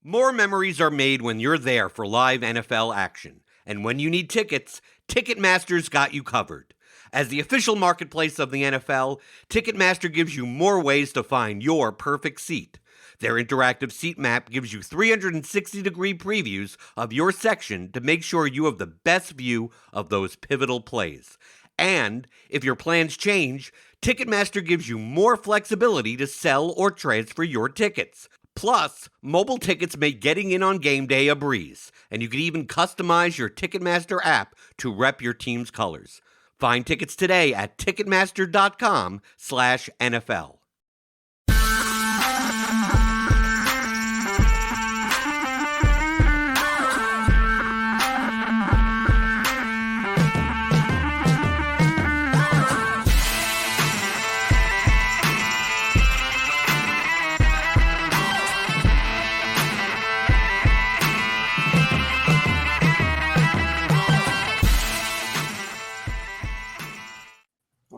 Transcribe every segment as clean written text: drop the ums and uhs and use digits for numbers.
More memories are made when you're there for live NFL action. And when you need tickets, Ticketmaster's got you covered. As the official marketplace of the NFL, Ticketmaster gives you more ways to find your perfect seat. Their interactive seat map gives you 360-degree previews of your section to make sure you have the best view of those pivotal plays. And if your plans change, Ticketmaster gives you more flexibility to sell or transfer your tickets. Plus, mobile tickets make getting in on game day a breeze, and you can even customize your Ticketmaster app to rep your team's colors. Find tickets today at Ticketmaster.com/NFL.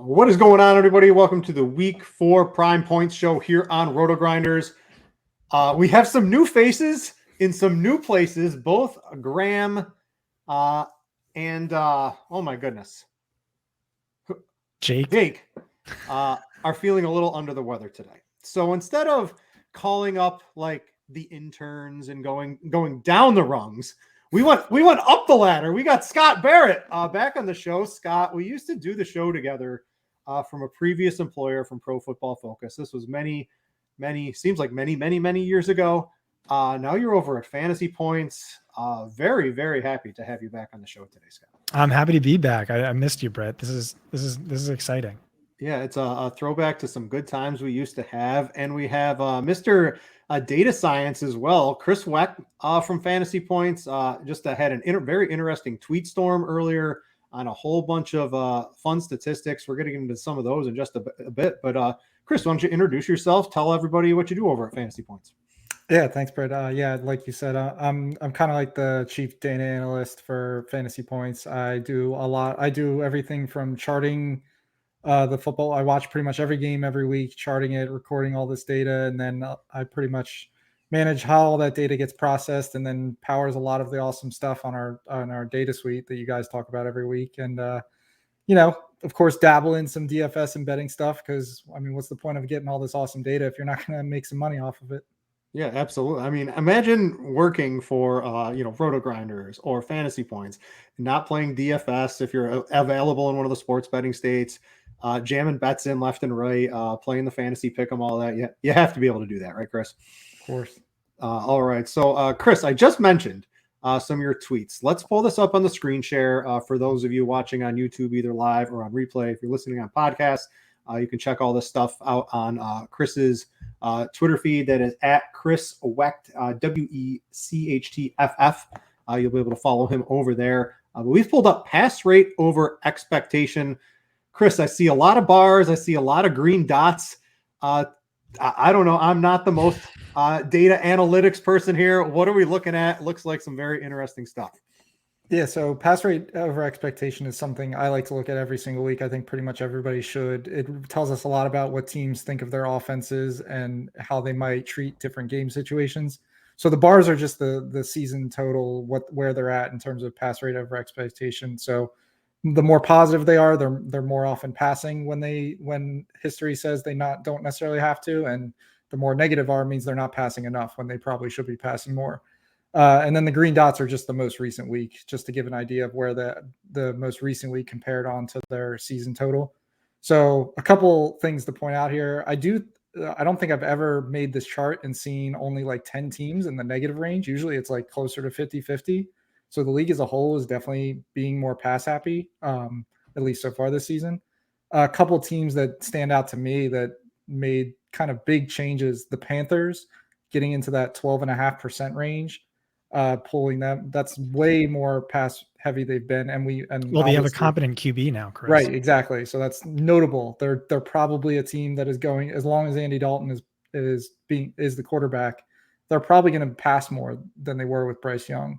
What is going on, everybody? Welcome to the Week 4 Prime Points Show here on RotoGrinders. We have some new faces in some new places. Both Graham and oh my goodness, Jake are feeling a little under the weather today. So instead of calling up like the interns and going down the rungs, we went up the ladder. We got Scott Barrett back on the show. Scott, we used to do the show together from a previous employer from Pro Football Focus. This was many years ago. Now you're over at Fantasy Points. Very, very happy to have you back on the show today, Scott. I'm happy to be back. I missed you, Brett. This is exciting. Yeah, it's a throwback to some good times we used to have. And we have Mr. Data Science as well, Chris Wecht from Fantasy Points. Just had an very interesting tweet storm earlier on a whole bunch of fun statistics. We're getting into some of those in just a bit. But Chris, why don't you introduce yourself? Tell everybody what you do over at Fantasy Points. Yeah, thanks, Brett. Yeah, like you said, I'm kind of like the chief data analyst for Fantasy Points. I do a lot. I do everything from charting the football. I watch pretty much every game every week, charting it, recording all this data, and then I pretty much manage how all that data gets processed, and then powers a lot of the awesome stuff on our data suite that you guys talk about every week. And of course, dabble in some DFS and betting stuff, because I mean, what's the point of getting all this awesome data if you're not going to make some money off of it? Yeah, absolutely. I mean, imagine working for RotoGrinders or Fantasy Points, not playing DFS if you're available in one of the sports betting states, jamming bets in left and right, playing the fantasy pick'em, all that. You have to be able to do that, right, Chris? Of course. All right. So, Chris, I just mentioned some of your tweets. Let's pull this up on the screen share for those of you watching on YouTube, either live or on replay. If you're listening on podcast, you can check all this stuff out on Chris's Twitter feed. That is at Chris Wecht, WECHTFF. You'll be able to follow him over there. But we've pulled up pass rate over expectation. Chris, I see a lot of bars. I see a lot of green dots. I don't know. I'm not the most data analytics person here. What are we looking at? Looks like some very interesting stuff. Yeah, so pass rate over expectation is something I like to look at every single week. I think pretty much everybody should. It tells us a lot about what teams think of their offenses and how they might treat different game situations. So the bars are just the season total, where they're at in terms of pass rate over expectation. So the more positive they are, they're more often passing when history says they don't necessarily have to, and the more negative means they're not passing enough when they probably should be passing more. And then the green dots are just the most recent week, just to give an idea of where the most recent week compared on to their season total. So a couple things to point out here. I don't think I've ever made this chart and seen only like 10 teams in the negative range. Usually it's like closer to 50-50. So the league as a whole is definitely being more pass happy, at least so far this season. A couple teams that stand out to me that made kind of big changes: the Panthers getting into that 12.5% range. Pulling them, that's way more pass heavy they've been, they have a competent QB now, Chris. Right, exactly. So that's notable. They're probably a team that is going, as long as Andy Dalton is the quarterback, they're probably going to pass more than they were with Bryce Young.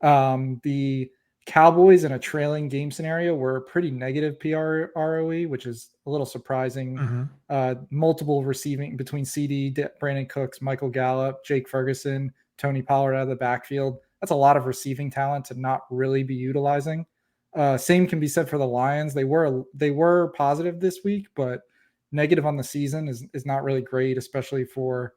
The Cowboys in a trailing game scenario were pretty negative PROE, which is a little surprising. Mm-hmm. Multiple receiving between CD, Brandon Cooks, Michael Gallup, Jake Ferguson. Tony Pollard out of the backfield. That's a lot of receiving talent to not really be utilizing. Same can be said for the Lions. They were positive this week, but negative on the season is not really great, especially for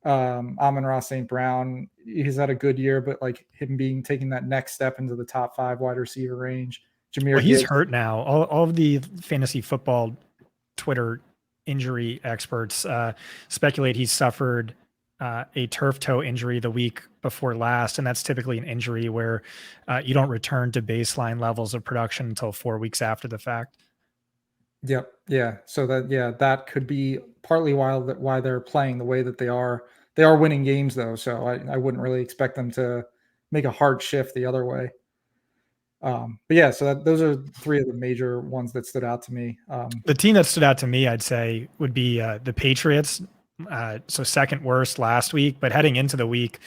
Amon-Ra St. Brown. He's had a good year, but like him taking that next step into the top 5 wide receiver range. Well, he's hurt now. All of the fantasy football Twitter injury experts speculate he's suffered a turf toe injury the week before last, and that's typically an injury where you don't return to baseline levels of production until 4 weeks after the fact. Yep. Yeah. So that could be partly why they're playing the way that they are. They are winning games though, so I wouldn't really expect them to make a hard shift the other way. But yeah, so those are 3 of the major ones that stood out to me. The team that stood out to me, I'd say, would be the Patriots. So second worst last week, but heading into the week,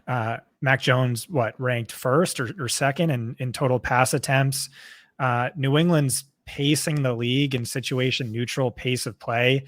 Mac Jones, ranked first or second in total pass attempts. New England's pacing the league in situation neutral pace of play.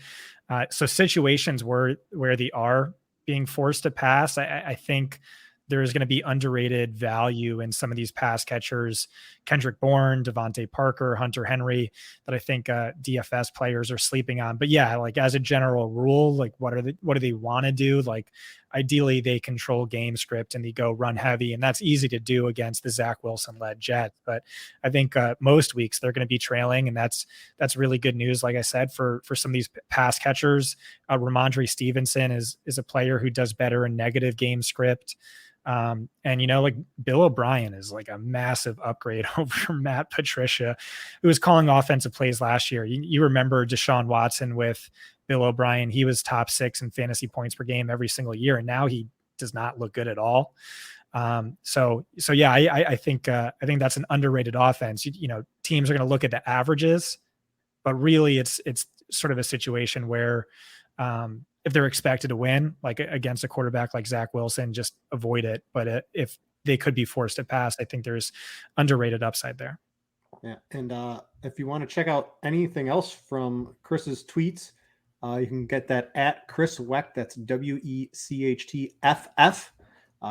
So situations where they are being forced to pass, I think there's going to be underrated value in some of these pass catchers, Kendrick Bourne, Devontae Parker, Hunter Henry, that I think DFS players are sleeping on. But yeah, like as a general rule, like what do they want to do? Like ideally they control game script and they go run heavy, and that's easy to do against the Zach Wilson led Jets. But I think most weeks they're going to be trailing, and that's really good news. Like I said, for some of these pass catchers, Ramondre Stevenson is a player who does better in negative game script. And like Bill O'Brien is like a massive upgrade over Matt Patricia, who was calling offensive plays last year. You remember Deshaun Watson with Bill O'Brien. He was top 6 in fantasy points per game every single year, and now he does not look good at all. So yeah, I think that's an underrated offense. Teams are going to look at the averages, but really it's sort of a situation where if they're expected to win, like against a quarterback like Zach Wilson, just avoid it. But if they could be forced to pass, I think there's underrated upside there. Yeah. And if you want to check out anything else from Chris's tweets, you can get that at Chris Wecht. That's WECHTFF.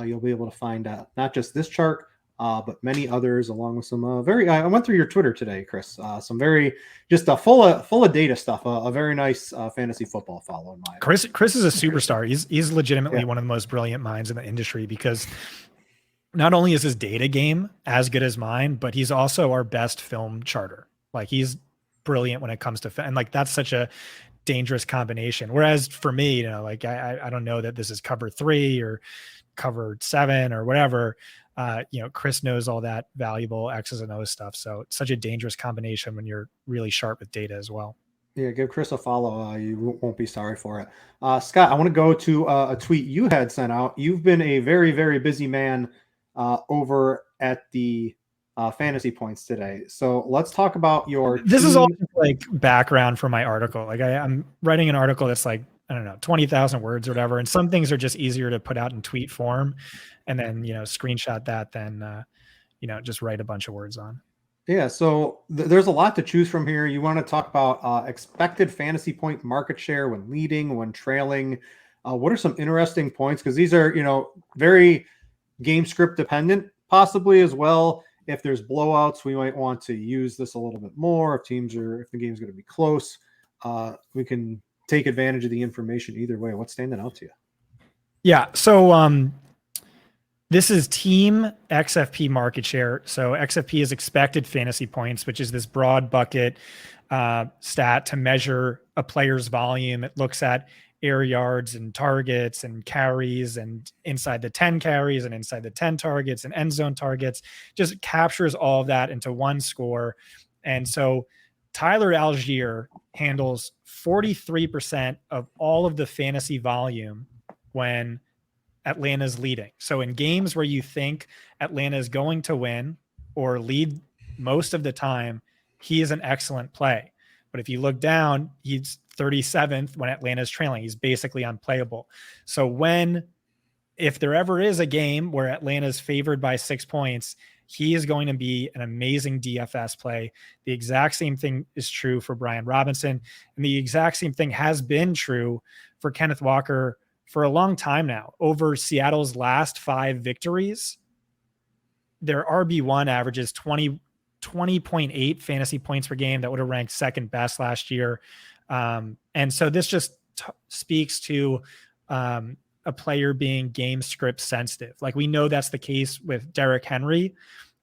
You'll be able to find not just this chart, but many others, along with some I went through your Twitter today, Chris. Some very just full of data stuff. A very nice fantasy football follow. In my Chris is a superstar. He's legitimately one of the most brilliant minds in the industry, because not only is his data game as good as mine, but he's also our best film charter. Like he's brilliant when it comes to and like that's such a dangerous combination. Whereas for me, like I don't know that this is cover 3 or cover 7 or whatever. Chris knows all that valuable X's and O's stuff. So it's such a dangerous combination when you're really sharp with data as well. Yeah, give Chris a follow. You won't be sorry for it. Scott, I want to go to a tweet you had sent out. You've been a very, very busy man over at the fantasy points today. So let's talk about your This is all like background for my article. Like I'm writing an article that's like, I don't know, 20,000 words or whatever. And some things are just easier to put out in tweet form and then, screenshot that than, just write a bunch of words on. Yeah. So there's a lot to choose from here. You want to talk about expected fantasy point market share when leading, when trailing. What are some interesting points? Because these are, very game script dependent, possibly as well. If there's blowouts, we might want to use this a little bit more. If the game's going to be close, we can take advantage of the information either way. What's standing out to you? Yeah. So this is team XFP market share. So XFP is expected fantasy points, which is this broad bucket stat to measure a player's volume. It looks at air yards and targets and carries and inside the 10 carries and inside the 10 targets and end zone targets. Just captures all of that into one score. And so Tyler Algier handles 43% of all of the fantasy volume when Atlanta's leading. So in games where you think Atlanta is going to win or lead most of the time, he is an excellent play. But if you look down, he's 37th when Atlanta's trailing. He's basically unplayable. So if there ever is a game where Atlanta's favored by 6 points, he is going to be an amazing DFS play. The exact same thing is true for Brian Robinson. And the exact same thing has been true for Kenneth Walker for a long time now, over Seattle's last 5 victories, their RB1 averages 20.8 fantasy points per game. That would have ranked second best last year. And so this just speaks to a player being game script sensitive. Like, we know that's the case with Derrick Henry.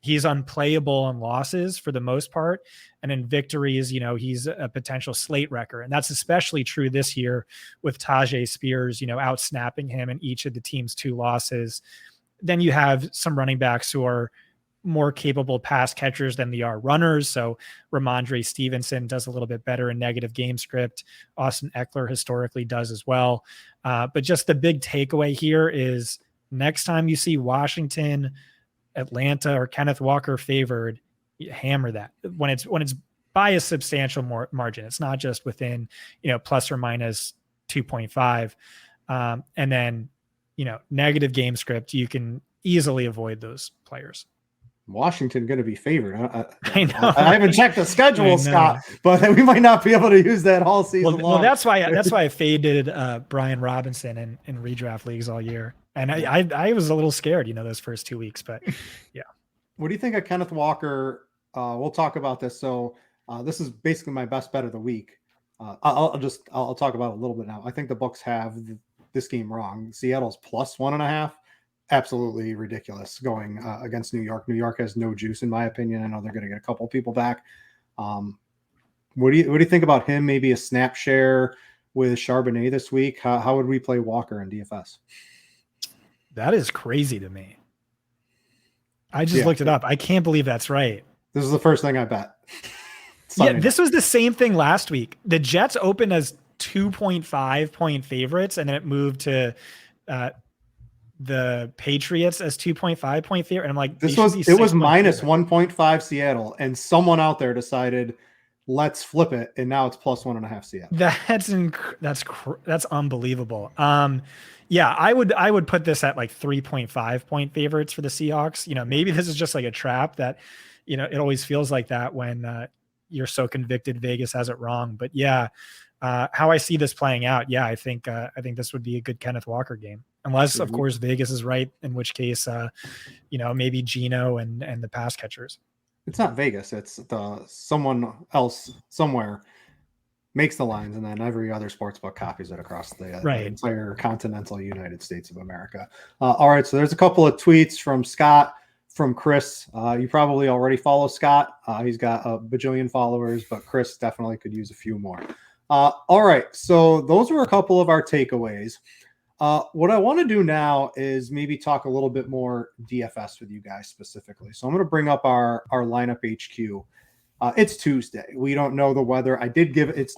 He's unplayable in losses for the most part. And in victories, he's a potential slate wrecker. And that's especially true this year with Tajay Spears, out snapping him in each of the team's 2 losses. Then you have some running backs who are more capable pass catchers than they are runners. So Ramondre Stevenson does a little bit better in negative game script. Austin Eckler historically does as well. But just the big takeaway here is next time you see Washington, Atlanta, or Kenneth Walker favored, hammer that when it's by a substantial margin. It's not just within, plus or minus 2.5. And then, negative game script, you can easily avoid those players. Washington going to be favored. I know. I haven't checked the schedule, Scott, but we might not be able to use that all season long. Well, that's why I faded Brian Robinson in redraft leagues all year. And I was a little scared, those first 2 weeks, but yeah. What do you think of Kenneth Walker? We'll talk about this. So this is basically my best bet of the week. I'll talk about it a little bit now. I think the books have this game wrong. Seattle's plus 1.5. Absolutely ridiculous going against New York. New York has no juice, in my opinion. I know they're going to get a couple of people back. What do you think about him? Maybe a snap share with Charbonnet this week. How would we play Walker in DFS? That is crazy to me. I just looked it up. I can't believe that's right. This is the first thing I bet. This was the same thing last week. The Jets opened as 2.5 point favorites, and then it moved to the Patriots as 2.5 point favorite. And I'm like, it was minus 1.5 Seattle, and someone out there decided, let's flip it, and now it's plus 1.5 Seattle. That's unbelievable. I would put this at like 3.5 point favorites for the Seahawks. Maybe this is just like a trap that, it always feels like that when you're so convicted Vegas has it wrong. But how I see this playing out, I think this would be a good Kenneth Walker game, unless of course Vegas is right, in which case, maybe Geno and the pass catchers. It's not Vegas. It's someone else somewhere makes the lines, and then every other sportsbook copies it across the entire continental United States of America. All right, so there's a couple of tweets from Scott, from Chris. You probably already follow Scott. He's got a bajillion followers, but Chris definitely could use a few more. All right, so those were a couple of our takeaways. What I want to do now is maybe talk a little bit more DFS with you guys specifically. So I'm going to bring up our lineup HQ. It's Tuesday. We don't know the weather. It's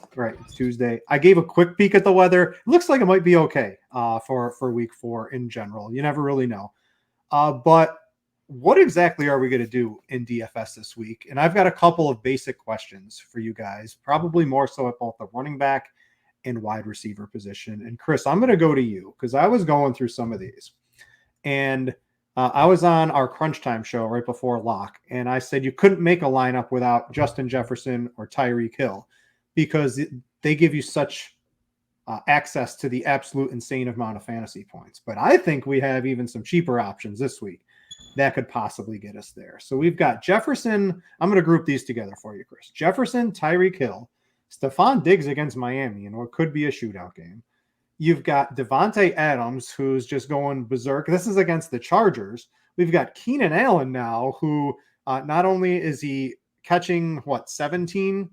Tuesday. I gave a quick peek at the weather. It looks like it might be okay for week 4 in general. You never really know. But what exactly are we going to do in DFS this week? And I've got a couple of basic questions for you guys, probably more so at both the running back and wide receiver position. And Chris, I'm going to go to you because I was going through some of these. And I was on our Crunch Time show right before lock, and I said you couldn't make a lineup without Justin Jefferson or Tyreek Hill because they give you such access to the absolute insane amount of fantasy points. But I think we have even some cheaper options this week that could possibly get us there. So we've got Jefferson. I'm going to group these together for you, Chris. Jefferson, Tyreek Hill, Stephon Diggs against Miami in what could be a shootout game. You've got Devontae Adams, who's just going berserk. This is against the Chargers. We've got Keenan Allen now, who not only is he catching, 17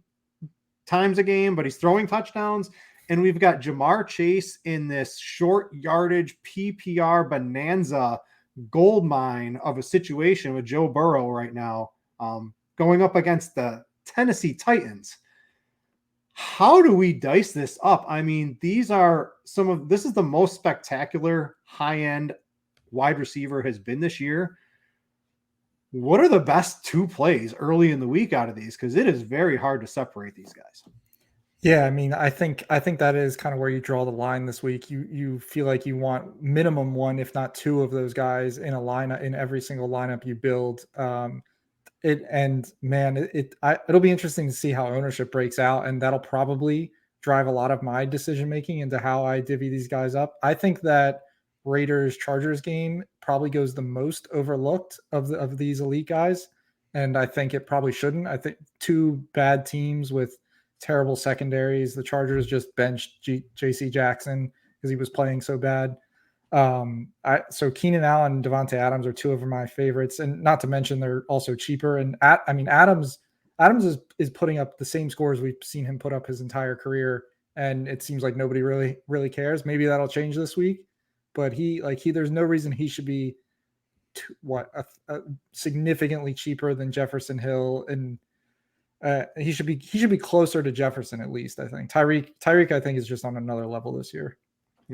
times a game, but he's throwing touchdowns. And we've got Jamar Chase in this short yardage PPR bonanza gold mine of a situation with Joe Burrow right now, going up against the Tennessee Titans. How do we dice this up? I mean, this is the most spectacular high-end wide receiver has been this year. What are the best 2 plays early in the week out of these? Because it is very hard to separate these guys. Yeah, I mean, I think that is kind of where you draw the line this week. You feel like you want minimum 1, if not 2 of those guys in a lineup, in every single lineup you build. It'll be interesting to see how ownership breaks out, and that'll probably drive a lot of my decision making into how I divvy these guys up. I think that Raiders Chargers game probably goes the most overlooked of these elite guys, and I think it probably shouldn't. I think two bad teams with terrible secondaries. The Chargers just benched J.C. Jackson because he was playing so bad. So Keenan Allen and Devontae Adams are two of my favorites, and not to mention they're also cheaper. And Adams is putting up the same scores we've seen him put up his entire career, and it seems like nobody really cares. Maybe that'll change this week, but there's no reason he should be significantly cheaper than Jefferson Hill, and he should be closer to Jefferson at least. I think Tyreek I think is just on another level this year.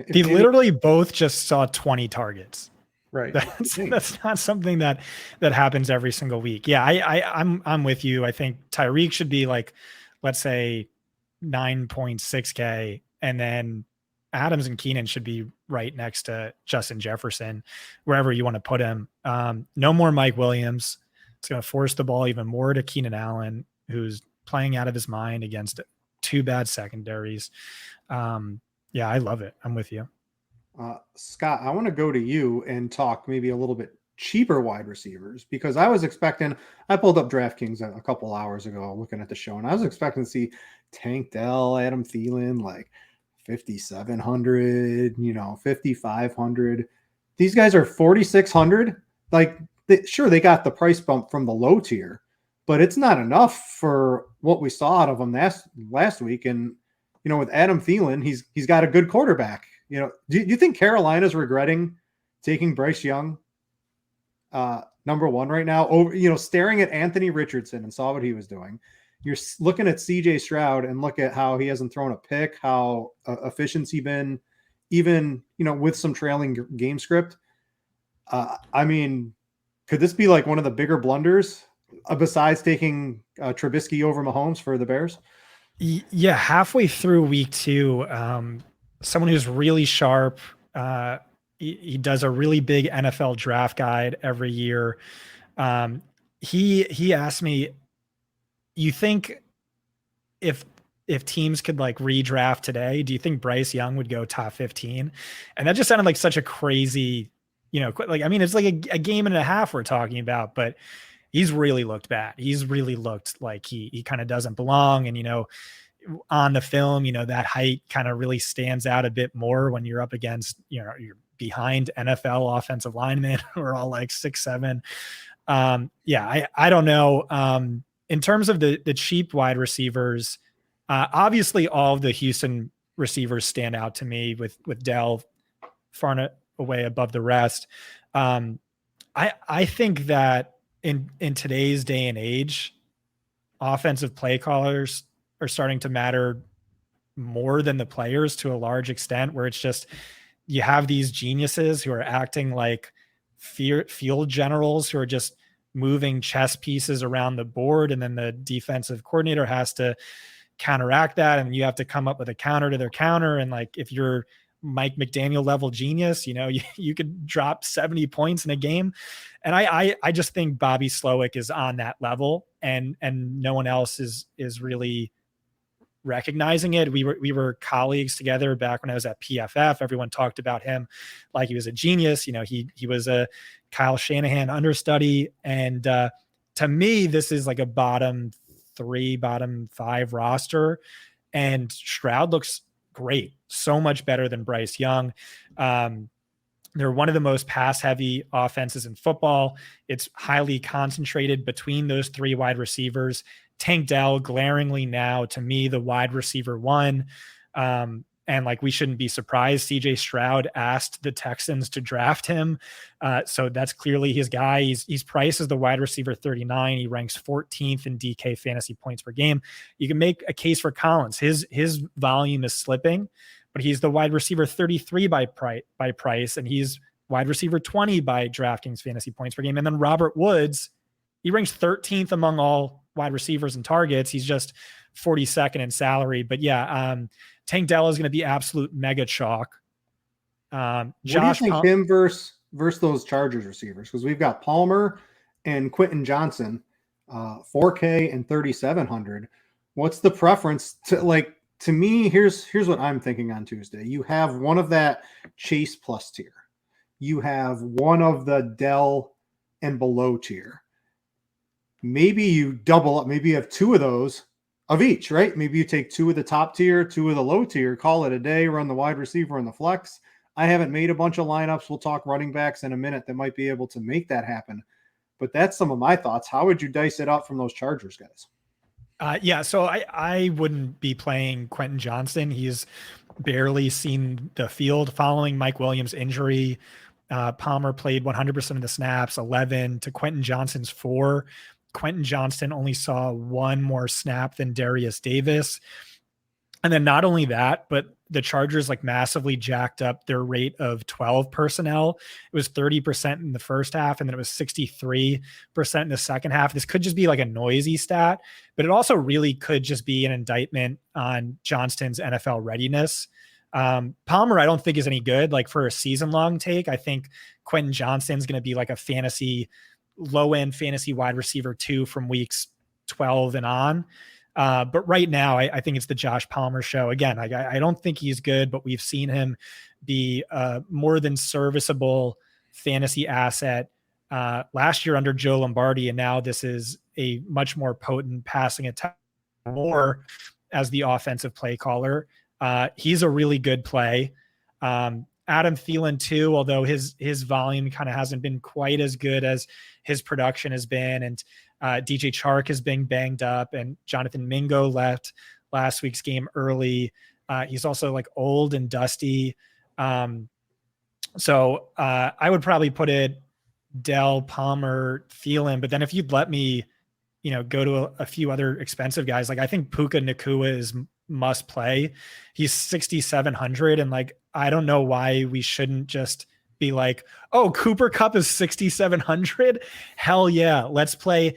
They literally both just saw 20 targets. Right. That's not something that happens every single week. Yeah, I'm with you. I think Tyreek should be like, let's say 9.6K, and then Adams and Keenan should be right next to Justin Jefferson, wherever you want to put him. No more Mike Williams. It's going to force the ball even more to Keenan Allen, who's playing out of his mind against two bad secondaries. Yeah, I love it. I'm with you. Scott, I want to go to you and talk maybe a little bit cheaper wide receivers, because I pulled up DraftKings a couple hours ago looking at the show, and I was expecting to see Tank Dell, Adam Thielen, like 5,700, 5,500. These guys are 4,600. Like, sure, they got the price bump from the low tier, but it's not enough for what we saw out of them last week. And with Adam Thielen, he's got a good quarterback. Do you think Carolina's regretting taking Bryce Young number one right now? Over, staring at Anthony Richardson and saw what he was doing. You're looking at CJ Stroud and look at how he hasn't thrown a pick, how efficiency been, even with some trailing game script. Could this be like one of the bigger blunders besides taking Trubisky over Mahomes for the Bears? Yeah, halfway through week 2, someone who's really sharp. He does a really big NFL draft guide every year. He asked me, you think if teams could like redraft today, do you think Bryce Young would go top 15? And that just sounded like such a crazy, it's like a game and a half we're talking about, but he's really looked bad. He's really looked like he kind of doesn't belong. And, on the film, that height kind of really stands out a bit more when you're up against, you're behind NFL offensive linemen who are all like 6'7". I don't know. In terms of the cheap wide receivers, obviously all of the Houston receivers stand out to me with Dell far and away above the rest. I think that in today's day and age, offensive play callers are starting to matter more than the players to a large extent, where it's just, you have these geniuses who are acting like field generals who are just moving chess pieces around the board. And then the defensive coordinator has to counteract that. And you have to come up with a counter to their counter. And like, if you're Mike McDaniel level genius, you could drop 70 points in a game. And I just think Bobby Slowick is on that level, and no one else is really recognizing it. We were colleagues together back when I was at PFF. Everyone talked about him like he was a genius. He was a Kyle Shanahan understudy. And to me, this is like a bottom 3, bottom 5 roster. And Stroud looks great. So much better than Bryce Young. They're one of the most pass-heavy offenses in football. It's highly concentrated between those 3 wide receivers. Tank Dell, glaringly now, to me, the wide receiver 1. And like, we shouldn't be surprised. CJ Stroud asked the Texans to draft him. So that's clearly his guy. He's priced as the wide receiver 39. He ranks 14th in DK fantasy points per game. You can make a case for Collins. His volume is slipping, but he's the wide receiver 33 by price, and he's wide receiver 20 by DraftKings fantasy points per game. And then Robert Woods, he ranks 13th among all wide receivers and targets. He's just 42nd in salary. But yeah, Tank Dell is going to be absolute mega chalk. What do you think him versus those Chargers receivers? Because we've got Palmer and Quentin Johnson, 4K and 3,700. What's the preference to to me, here's what I'm thinking on Tuesday. You have one of that Chase plus tier. You have one of the Dell and below tier. Maybe you double up. Maybe you have two of those of each, right? Maybe you take two of the top tier, two of the low tier, call it a day, run the wide receiver and the flex. I haven't made a bunch of lineups. We'll talk running backs in a minute that might be able to make that happen. But that's some of my thoughts. How would you dice it out from those Chargers guys? Yeah, so I wouldn't be playing Quentin Johnston. He's barely seen the field following Mike Williams' injury. Palmer played 100% of the snaps, 11 to Quentin Johnston's 4. Quentin Johnston only saw one more snap than Darius Davis. And then not only that, but the Chargers like massively jacked up their rate of 12 personnel. It was 30% in the first half, and then it was 63% in the second half. This could just be like a noisy stat, but it also really could just be an indictment on Johnston's NFL readiness. Palmer, I don't think is any good. Like for a season long take, I think Quentin Johnston's going to be like a low end fantasy wide receiver 2 from weeks 12 and on. But right now, I think it's the Josh Palmer show. Again, I don't think he's good, but we've seen him be more than serviceable fantasy asset last year under Joe Lombardi, and now this is a much more potent passing attack more as the offensive play caller. He's a really good play. Adam Thielen too, although his volume kind of hasn't been quite as good as his production has been, and DJ Chark has been banged up, and Jonathan Mingo left last week's game early. He's also like old and dusty. So I would probably put it Dell, Palmer, Thielen. But then if you'd let me, go to a few other expensive guys, like I think Puka Nacua is must play. He's 6,700. And like, I don't know why we shouldn't just be like, oh, Cooper Kupp is 6,700. Hell yeah. Let's play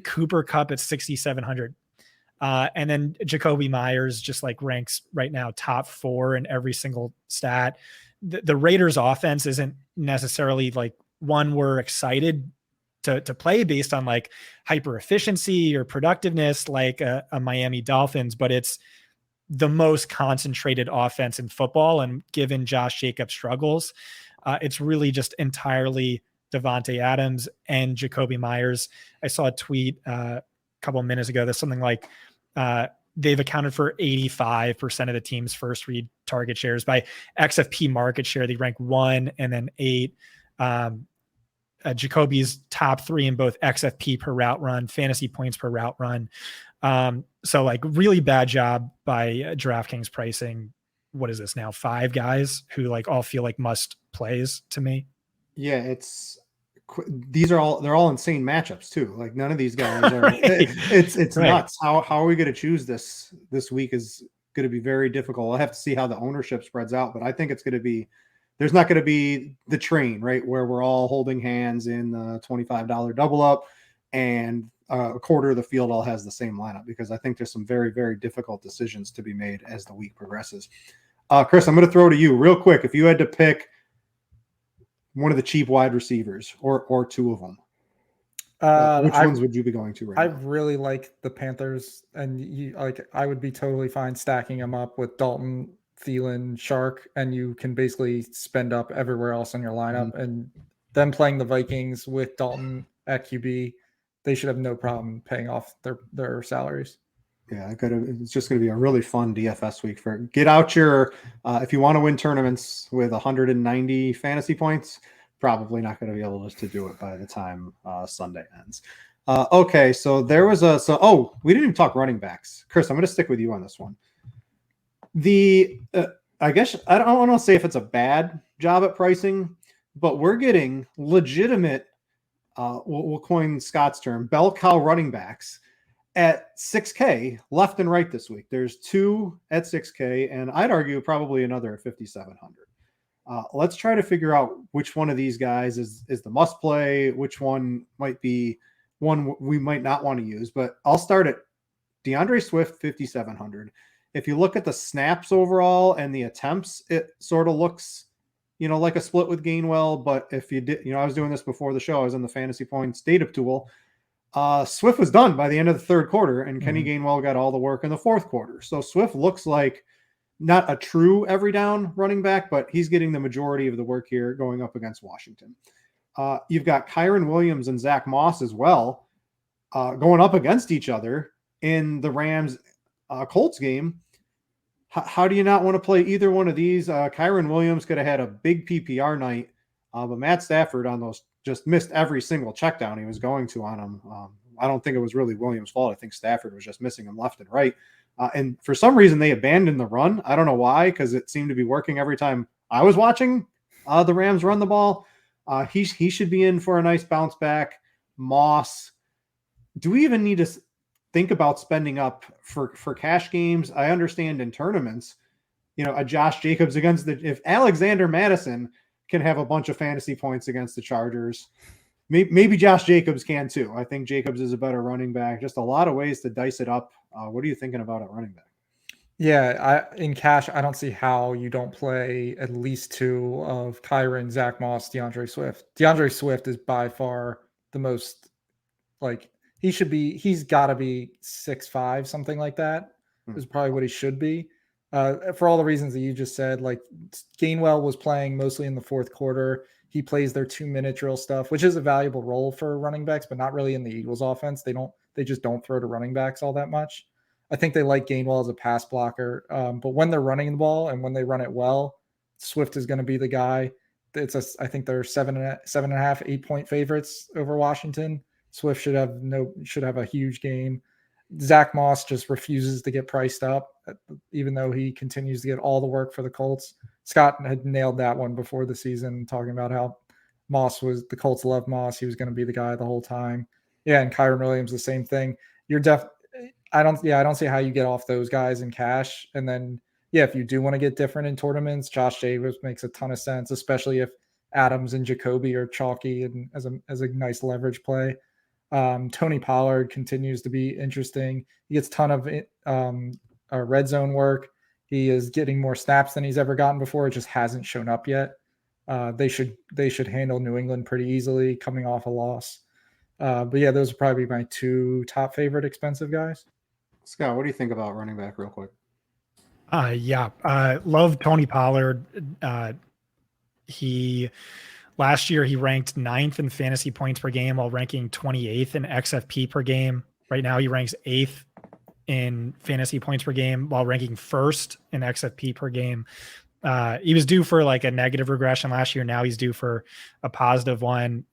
Cooper Kupp at 6,700. And then Jacoby Myers just like ranks right now top 4 in every single stat. The Raiders offense isn't necessarily like one we're excited to play based on like hyper efficiency or productiveness, like a Miami Dolphins, but it's the most concentrated offense in football. And given Josh Jacobs' struggles, it's really just entirely Devontae Adams and Jacoby Myers. I saw a tweet a couple of minutes ago that's something like they've accounted for 85% of the team's first read target shares. By XFP market share, they rank 1 and then 8. Jacoby's top 3 in both XFP per route run, fantasy points per route run. So like really bad job by DraftKings pricing. What is this now? 5 guys who like all feel like must plays to me. Yeah, they're all insane matchups too. Like none of these guys are. Right. It's Right. nuts. How are we going to choose this week is going to be very difficult. I'll have to see how the ownership spreads out, but I think it's going to be. There's not going to be the train, right, where we're all holding hands in the $25 double up and a quarter of the field all has the same lineup, because I think there's some very, very difficult decisions to be made as the week progresses. Chris, I'm going to throw to you real quick. If you had to pick one of the cheap wide receivers or 2 of them, which ones would you be going to right I now? really like the Panthers, and I would be totally fine stacking them up with Dalton, Thielen, Chark, and you can basically spend up everywhere else in your lineup. Mm-hmm. And them playing the Vikings with Dalton at QB, they should have no problem paying off their salaries. Yeah, it's just going to be a really fun DFS week. Get out your if you want to win tournaments with 190 fantasy points, probably not going to be able to do it by the time Sunday ends. Okay, so there was we didn't even talk running backs. Chris, I'm going to stick with you on this one. I guess I don't want to say if it's a bad job at pricing, but we're getting legitimate, we'll coin Scott's term, bell cow running backs at 6K left and right this week. There's 2 at 6K, and I'd argue probably another at 5,700. Let's try to figure out which one of these guys is the must play, which one might be one we might not want to use. But I'll start at DeAndre Swift, 5,700. If you look at the snaps overall and the attempts, it sort of looks, like a split with Gainwell. But if you did, I was doing this before the show. I was in the fantasy points data tool. Swift was done by the end of the third quarter, and Kenny Gainwell got all the work in the fourth quarter. So Swift looks like not a true every down running back, but he's getting the majority of the work here going up against Washington. You've got Kyron Williams and Zach Moss as well going up against each other in the Rams Colts game. How do you not want to play either one of these? Kyron Williams could have had a big PPR night, but Matt Stafford on those just missed every single check down he was going to on him. I don't think it was really Williams' fault. I think Stafford was just missing him left and right. And for some reason, they abandoned the run. I don't know why, because it seemed to be working every time I was watching the Rams run the ball. He should be in for a nice bounce back. Moss. Do we even need to think about spending up for cash games? I understand in tournaments, a Josh Jacobs if Alexander Madison can have a bunch of fantasy points against the Chargers, maybe Josh Jacobs can too. I think Jacobs is a better running back. Just a lot of ways to dice it up. What are you thinking about at running back? Yeah, in cash, I don't see how you don't play at least two of Kyron, Zach Moss, DeAndre Swift. DeAndre Swift is by far the most, he's got to be 6'5", something like that is probably what he should be. For all the reasons that you just said, like Gainwell was playing mostly in the fourth quarter. He plays their 2-minute drill stuff, which is a valuable role for running backs, but not really in the Eagles offense. They just don't throw to running backs all that much. I think they like Gainwell as a pass blocker. But when they're running the ball and when they run it well, Swift is going to be the guy. I think they're 7.5, 8-point favorites over Washington. Swift should have a huge game. Zach Moss just refuses to get priced up, even though he continues to get all the work for the Colts. Scott had nailed that one before the season, talking about how the Colts love Moss. He was going to be the guy the whole time. Yeah, and Kyron Williams, the same thing. I don't see how you get off those guys in cash. And then, if you do want to get different in tournaments, Josh Jacobs makes a ton of sense, especially if Adams and Jacoby are chalky and as a nice leverage play. Tony Pollard continues to be interesting. He gets a ton of red zone work. He is getting more snaps than he's ever gotten before. It just hasn't shown up yet. They should handle New England pretty easily coming off a loss. But yeah, those are probably my two top favorite expensive guys. Scott, what do you think about running back real quick? Love Tony Pollard. Last year he ranked 9th in fantasy points per game while ranking 28th in XFP per game. Right now he ranks 8th in fantasy points per game while ranking 1st in XFP per game. He was due for like a negative regression last year. Now he's due for a positive one.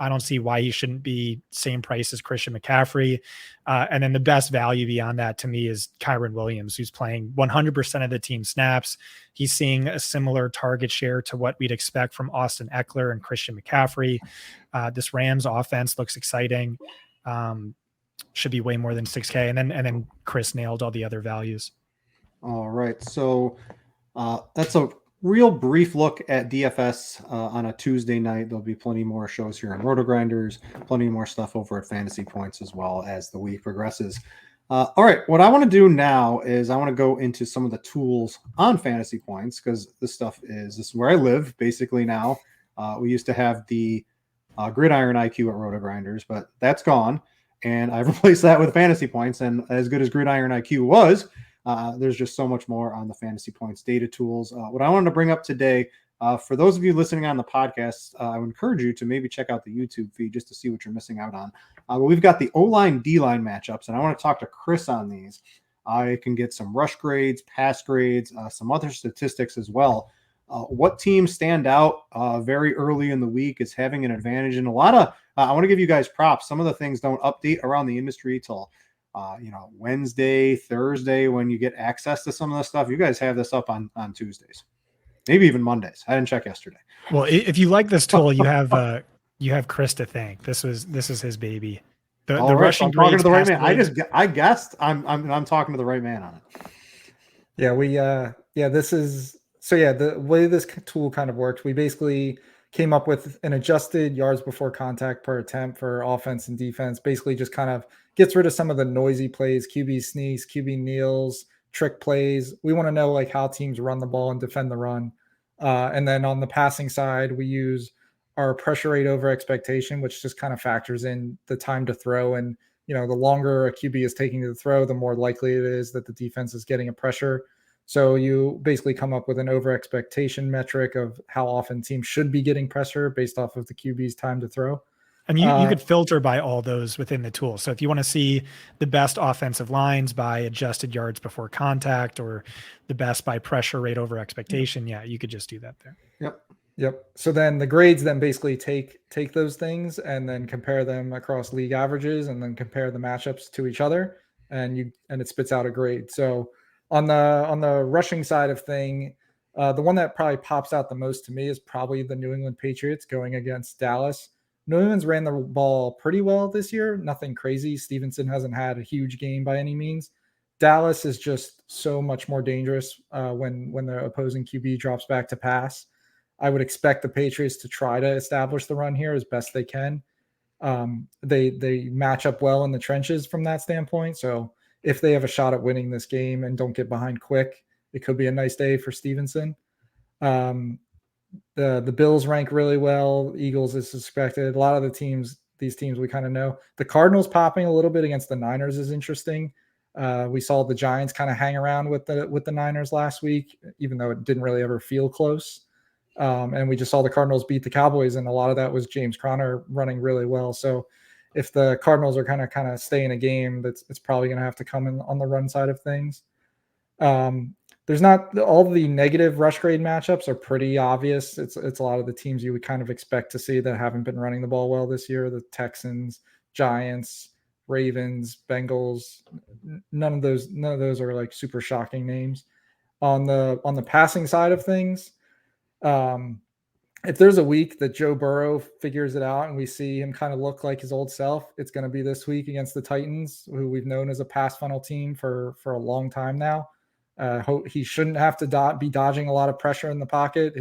I don't see why he shouldn't be same price as Christian McCaffrey. And then the best value beyond that to me is Kyron Williams, who's playing 100% of the team snaps. He's seeing a similar target share to what we'd expect from Austin Eckler and Christian McCaffrey. This Rams offense looks exciting. Should be way more than 6K. And then Chris nailed all the other values. All right. So that's a real brief look at DFS on a Tuesday night. There'll be plenty more shows here on RotoGrinders, plenty more stuff over at Fantasy Points as well as the week progresses. All right, what I want to do now is I want to go into some of the tools on Fantasy Points because this is where I live basically now. We used to have the Gridiron IQ at RotoGrinders, but that's gone. And I've replaced that with Fantasy Points. And as good as Gridiron IQ was, there's just so much more on the Fantasy Points data tools. What I wanted to bring up today, for those of you listening on the podcast, I would encourage you to maybe check out the YouTube feed just to see what you're missing out on. But we've got the O-line, D-line matchups, and I want to talk to Chris on these. I can get some rush grades, pass grades, some other statistics as well. What teams stand out very early in the week is having an advantage. And a lot of, I want to give you guys props. Some of the things don't update around the industry till Wednesday, Thursday, when you get access to some of the stuff. You guys have this up on Tuesdays, maybe even Mondays. I didn't check yesterday. Well, if you like this tool, you have Chris to thank. This is his baby. The rushing I'm talking to the right man. I guessed I'm talking to the right man on it. Yeah, the way this tool kind of worked, we basically came up with an adjusted yards before contact per attempt for offense and defense. Basically just kind of gets rid of some of the noisy plays, QB sneaks, QB kneels, trick plays. We want to know how teams run the ball and defend the run. And then on the passing side, we use are pressure rate over expectation, which just kind of factors in the time to throw. And, the longer a QB is taking to throw, the more likely it is that the defense is getting a pressure. So you basically come up with an over expectation metric of how often teams should be getting pressure based off of the QB's time to throw. And you could filter by all those within the tool. So if you want to see the best offensive lines by adjusted yards before contact, or the best by pressure rate over expectation, you could just do that there. Yep. So then the grades then basically take those things and then compare them across league averages, and then compare the matchups to each other, and it spits out a grade. So on the rushing side of thing, the one that probably pops out the most to me is probably the New England Patriots going against Dallas. New England's ran the ball pretty well this year, nothing crazy. Stevenson hasn't had a huge game by any means. Dallas is just so much more dangerous when the opposing QB drops back to pass. I would expect the Patriots to try to establish the run here as best they can. They match up well in the trenches from that standpoint. So if they have a shot at winning this game and don't get behind quick, it could be a nice day for Stevenson. The Bills rank really well. Eagles is suspected. A lot of these teams we kind of know. The Cardinals popping a little bit against the Niners is interesting. We saw the Giants kind of hang around with the Niners last week, even though it didn't really ever feel close. And we just saw the Cardinals beat the Cowboys, and a lot of that was James Conner running really well. So if the Cardinals are kind of stay in a game, it's probably going to have to come in on the run side of things. There's not all the negative rush grade matchups are pretty obvious. It's a lot of the teams you would kind of expect to see that haven't been running the ball well this year. The Texans, Giants, Ravens, Bengals. None of those are like super shocking names. On the passing side of things, if there's a week that Joe Burrow figures it out and we see him kind of look like his old self, it's going to be this week against the Titans, who we've known as a pass funnel team for a long time now. He shouldn't have to be dodging a lot of pressure in the pocket.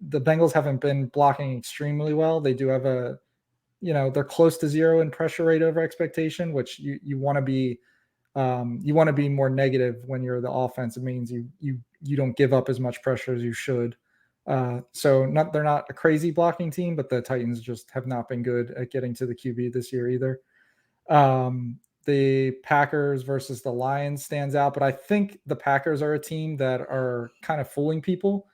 The Bengals haven't been blocking extremely well. They do have they're close to 0 in pressure rate over expectation, which you want to be. You want to be more negative when you're the offense. It means you don't give up as much pressure as you should. So they're not a crazy blocking team, but the Titans just have not been good at getting to the QB this year either. The Packers versus the Lions stands out, but I think the Packers are a team that are kind of fooling people.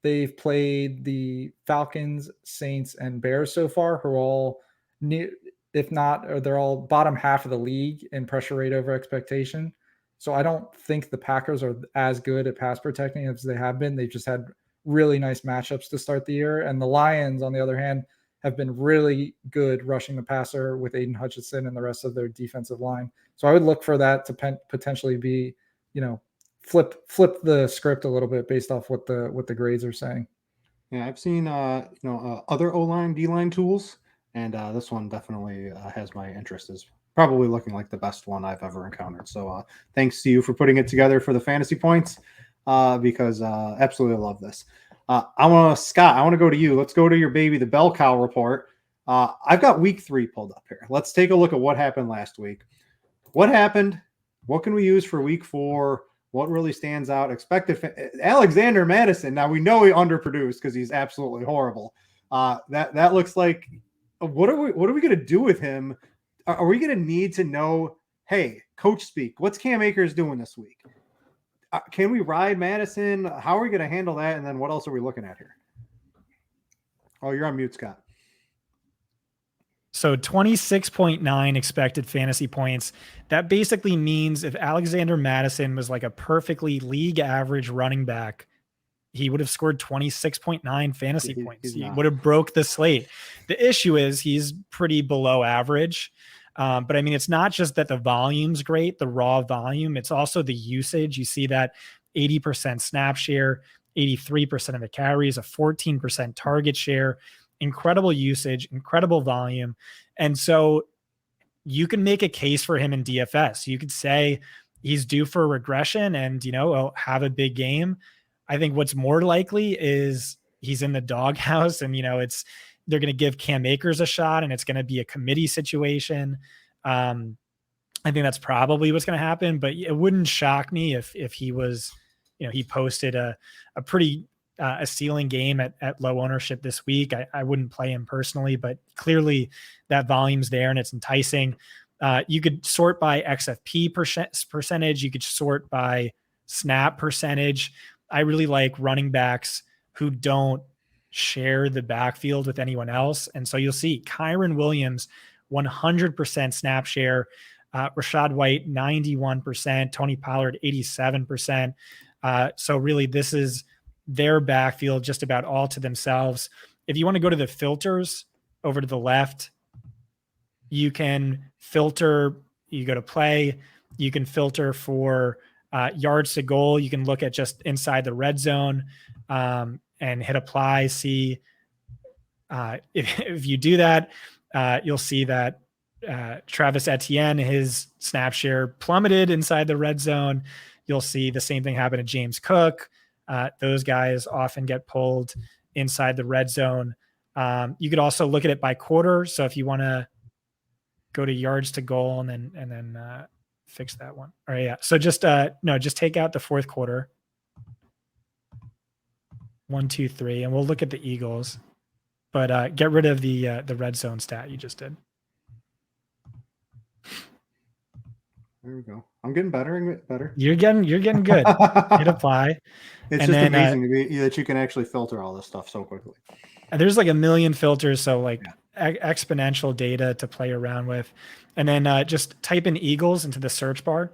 They've played the Falcons, Saints, and Bears so far, who are all near, if not, or they're all bottom half of the league in pressure rate over expectation. So I don't think the Packers are as good at pass protecting as they have been. They've just had really nice matchups to start the year. And the Lions, on the other hand, have been really good rushing the passer with Aiden Hutchinson and the rest of their defensive line. So I would look for that to potentially be, flip the script a little bit based off what the grades are saying. Yeah, I've seen other O-line, D-line tools, and this one definitely has my interest. Is probably looking like the best one I've ever encountered. So thanks to you for putting it together for the fantasy points, because absolutely love this. Scott, I want to go to you. Let's go to your baby, the bell cow report. I've got week 3 pulled up here. Let's take a look at what happened last week. What happened? What can we use for week 4? What really stands out? Alexander Madison. Now we know he underproduced because he's absolutely horrible. That looks like, what are we going to do with him? Are we going to need to know, hey, coach speak, what's Cam Akers doing this week? Can we ride Madison? How are we going to handle that? And then what else are we looking at here? Oh, you're on mute, Scott. So 26.9 expected fantasy points. That basically means if Alexander Madison was like a perfectly league average running back, he would have scored 26.9 fantasy points. He would have broke the slate. The issue is he's pretty below average. But I mean, it's not just that the volume's great, the raw volume, it's also the usage. You see that 80% snap share, 83% of the carries, a 14% target share, incredible usage, incredible volume. And so you can make a case for him in DFS. You could say he's due for a regression and, he'll have a big game. I think what's more likely is he's in the doghouse and, they're going to give Cam Akers a shot and it's going to be a committee situation. I think that's probably what's going to happen, but it wouldn't shock me if he was, he posted a pretty a ceiling game at low ownership this week. I wouldn't play him personally, but clearly that volume's there and it's enticing. You could sort by XFP percentage. You could sort by snap percentage. I really like running backs who don't share the backfield with anyone else. And so you'll see Kyron Williams, 100% snap share, Rachaad White, 91%, Tony Pollard, 87%. So really this is their backfield just about all to themselves. If you want to go to the filters over to the left, you can filter, you go to play, you can filter for yards to goal. You can look at just inside the red zone and hit apply. See if you do that, you'll see that Travis Etienne, his snap share plummeted inside the red zone. You'll see the same thing happen to James Cook. Those guys often get pulled inside the red zone. You could also look at it by quarter. So if you want to go to yards to goal and then fix that one. All right, yeah. So just take out the fourth quarter. 1, 2, 3, and we'll look at the Eagles, but get rid of the red zone stat you just did. There we go. I'm getting better. You're getting good. Hit apply. It's just amazing to me that you can actually filter all this stuff so quickly. There's like a million filters, so like exponential data to play around with. And then just type in Eagles into the search bar.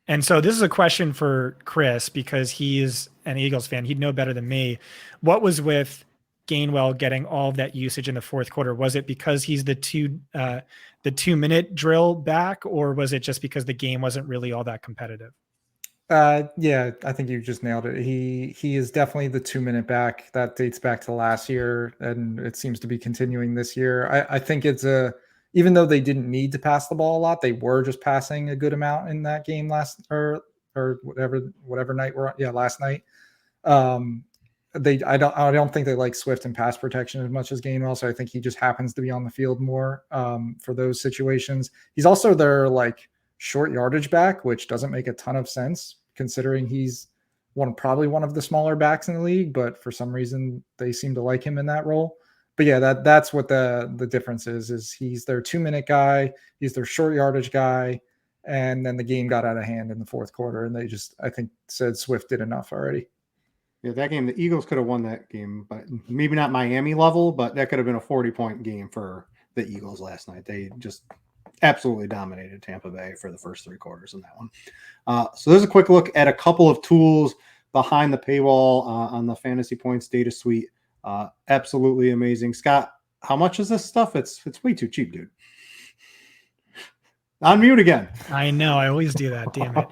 And so this is a question for Chris because he's an Eagles fan. He'd know better than me. What was with Gainwell getting all of that usage in the fourth quarter? Was it because he's the 2-minute drill back, or was it just because the game wasn't really all that competitive? Yeah, I think you just nailed it. He is definitely the 2-minute back. That dates back to last year, and it seems to be continuing this year. I think it's even though they didn't need to pass the ball a lot, they were just passing a good amount in that game last night last night. I don't think they like Swift and pass protection as much as Gainwell, so I think he just happens to be on the field more for those situations. He's also their like short yardage back, which doesn't make a ton of sense considering he's probably one of the smaller backs in the league, but for some reason they seem to like him in that role. But yeah, that's what the difference is he's their 2-minute guy, he's their short yardage guy, and then the game got out of hand in the fourth quarter, and they just, I think, said Swift did enough already. Yeah, that game, the Eagles could have won that game, but maybe not Miami level, but that could have been a 40-point game for the Eagles last night. They just absolutely dominated Tampa Bay for the first 3 quarters in that one. So there's a quick look at a couple of tools behind the paywall on the Fantasy Points data suite. Absolutely amazing. Scott, how much is this stuff? It's way too cheap, dude. On mute again. I know. I always do that. Damn it.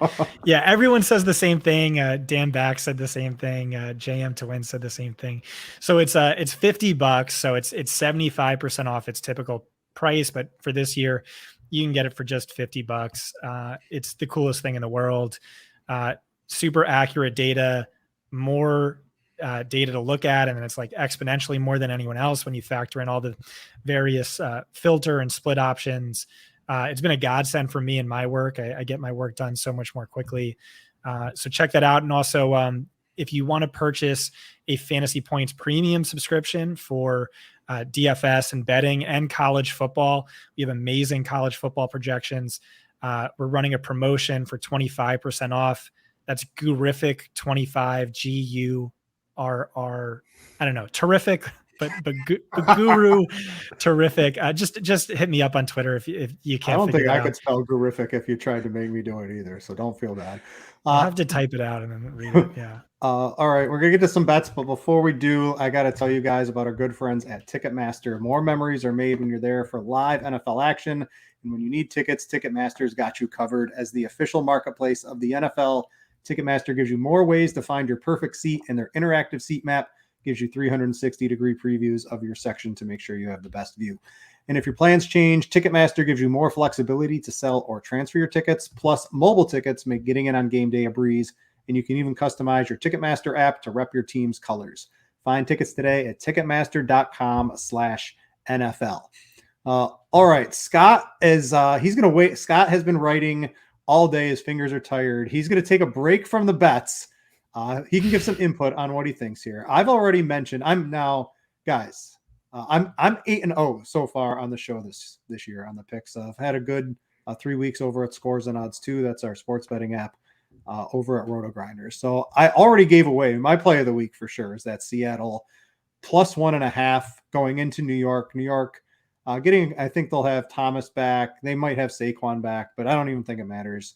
Yeah. Everyone says the same thing. Dan Back said the same thing. JM to Win said the same thing. So it's $50. So it's 75% off its typical price. But for this year, you can get it for just $50. It's the coolest thing in the world. Super accurate data, more data to look at. And then it's like exponentially more than anyone else when you factor in all the various filter and split options. It's been a godsend for me in my work. I get my work done so much more quickly. So check that out. And also, if you want to purchase a Fantasy Points premium subscription for DFS and betting and college football, we have amazing college football projections. We're running a promotion for 25% off. That's Gurific 25 GURR. I don't know. Terrific. But Guru, terrific. Just hit me up on Twitter if you can't. I don't think I could spell Gurific if you tried to make me do it either. So don't feel bad. I'll have to type it out and then read it. Yeah. All right, we're gonna get to some bets, but before we do, I got to tell you guys about our good friends at Ticketmaster. More memories are made when you're there for live NFL action, and when you need tickets, Ticketmaster's got you covered. As the official marketplace of the NFL, Ticketmaster gives you more ways to find your perfect seat, and their interactive seat map gives you 360-degree previews of your section to make sure you have the best view. And if your plans change, Ticketmaster gives you more flexibility to sell or transfer your tickets. Plus, mobile tickets make getting in on game day a breeze, and you can even customize your Ticketmaster app to rep your team's colors. Find tickets today at Ticketmaster.com/NFL. All right, Scott is he's going to wait. Scott has been writing all day. His fingers are tired. He's going to take a break from the bets He can give some input on what he thinks here. I've already mentioned. I'm 8-0 so far on the show this year on the picks. I've had a good 3 weeks over at Scores and Odds 2. That's our sports betting app over at RotoGrinders. So I already gave away my play of the week for sure is that Seattle plus 1.5 going into New York. New York I think they'll have Thomas back. They might have Saquon back, but I don't even think it matters.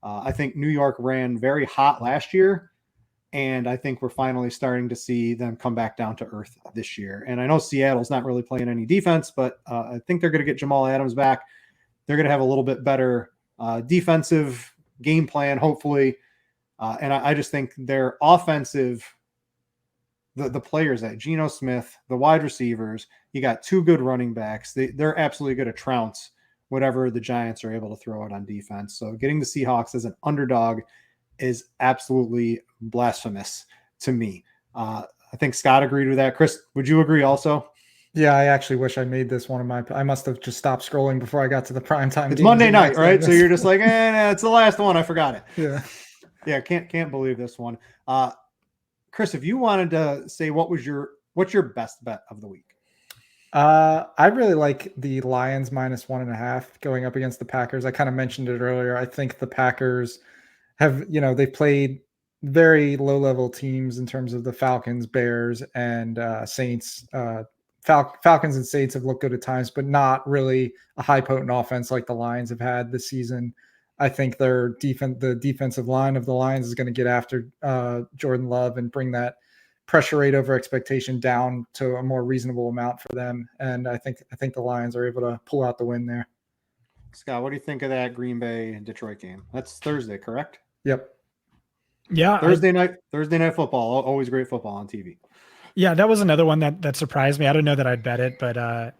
I think New York ran very hot last year, and I think we're finally starting to see them come back down to earth this year. And I know Seattle's not really playing any defense, but I think they're going to get Jamal Adams back. They're going to have a little bit better defensive game plan, hopefully. And I just think their offensive, the players at Geno Smith, the wide receivers, you got 2 good running backs. They're absolutely going to trounce whatever the Giants are able to throw out on defense. So getting the Seahawks as an underdog is absolutely blasphemous to me. I think Scott agreed with that. Chris, would you agree also? Yeah, I actually wish I made this one of my. I must have just stopped scrolling before I got to the primetime. It's Monday night, right? So you're just like, it's the last one. I forgot it. Yeah. Can't believe this one. Chris, if you wanted to say what's your best bet of the week? I really like the Lions minus 1.5 going up against the Packers. I kind of mentioned it earlier. I think the Packers have, they've played very low-level teams in terms of the Falcons, Bears, and Saints. Falcons and Saints have looked good at times, but not really a high potent offense like the Lions have had this season. I think the defensive line of the Lions is going to get after Jordan Love and bring that pressure rate over expectation down to a more reasonable amount for them. And I think the Lions are able to pull out the win there. Scott, what do you think of that Green Bay Detroit game? That's Thursday, correct? Yep. Yeah. Thursday night football. Always great football on TV. Yeah, that was another one that surprised me. I don't know that I'd bet it, but I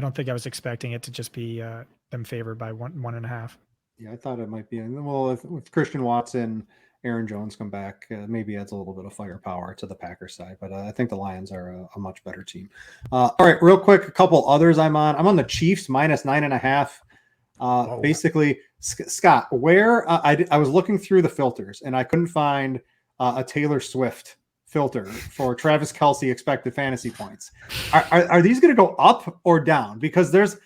don't think I was expecting it to just be them favored by 1.5. Yeah, I thought it might be. Well, with Christian Watson, Aaron Jones come back, maybe adds a little bit of firepower to the Packers side. But I think the Lions are a much better team. All right, real quick, a couple others I'm on the Chiefs minus 9.5. Basically, Scott, where I was looking through the filters and I couldn't find a Taylor Swift filter for Travis Kelce expected fantasy points. Are these going to go up or down? Because there's